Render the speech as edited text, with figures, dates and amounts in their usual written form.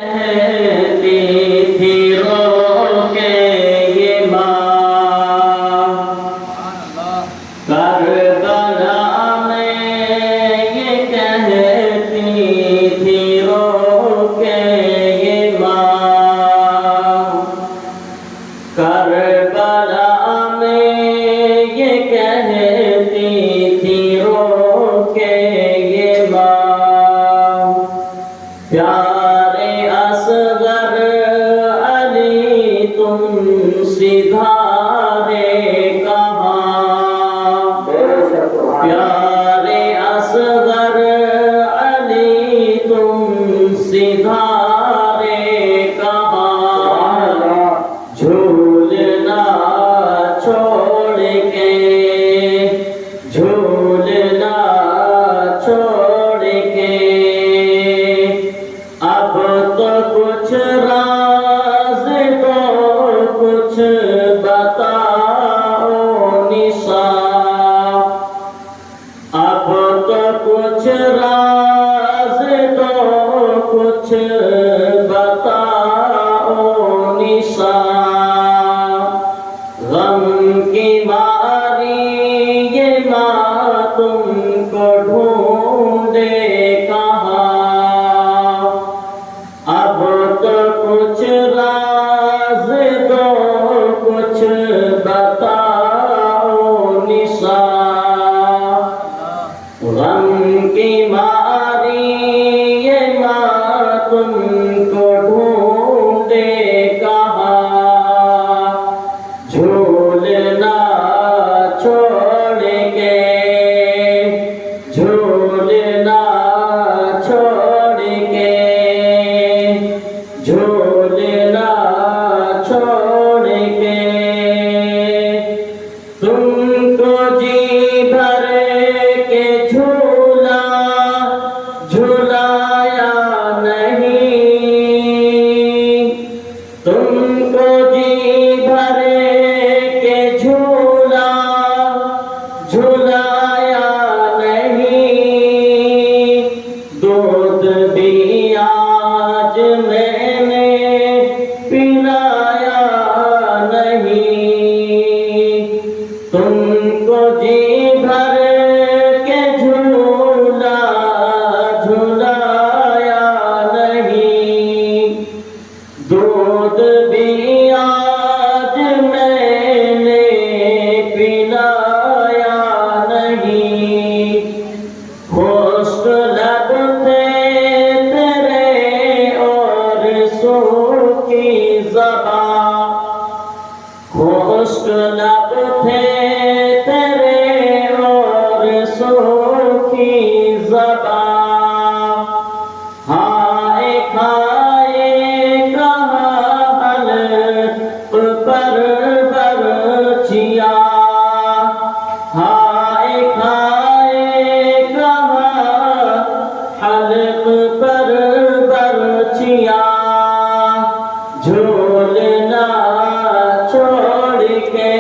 कहती थी रो के ये माँ करबला में ये कहती थी रो के ये माँ करबला में ये कहती थी रो के ये माँ प्यारे असगर अली तुम सिधारे कहाँ प्यारे असगर अली तुम सिधारे कहाँ झूलना छोड़ के झूलना छोड़ के अब तो कुछ राज तो कुछ बताओ निशा अब तो कुछ राज तो कुछ बताओ निशा गम की मारी ये माँ तुमको ढूंढे कहाँ अब तो कुछ राज दो कुछ बताओ निशा गम की मारी ये माँ तुमको ढूंढे कहाँ झूलना छोड़ के झूलना छोड़ के झूलना छोड़ के तुमको जी भर के झूला झुलाया नहीं तुमको जी भर के झूला झुलाया नहीं दूध भी आज मैंने पिलाया नहीं तुमको जी भर के झूला झुलाया नहीं दूध भी आज मैंने पिलाया नहीं खुश्क लब थे तेरे और सूखी ज़बां खुश्क लब थे तेरे और सूखी ज़बां हाय खाए कहा हलक पर बरछिया हाय खाए कहा हलक पर बरछिया झूलना छोड़ के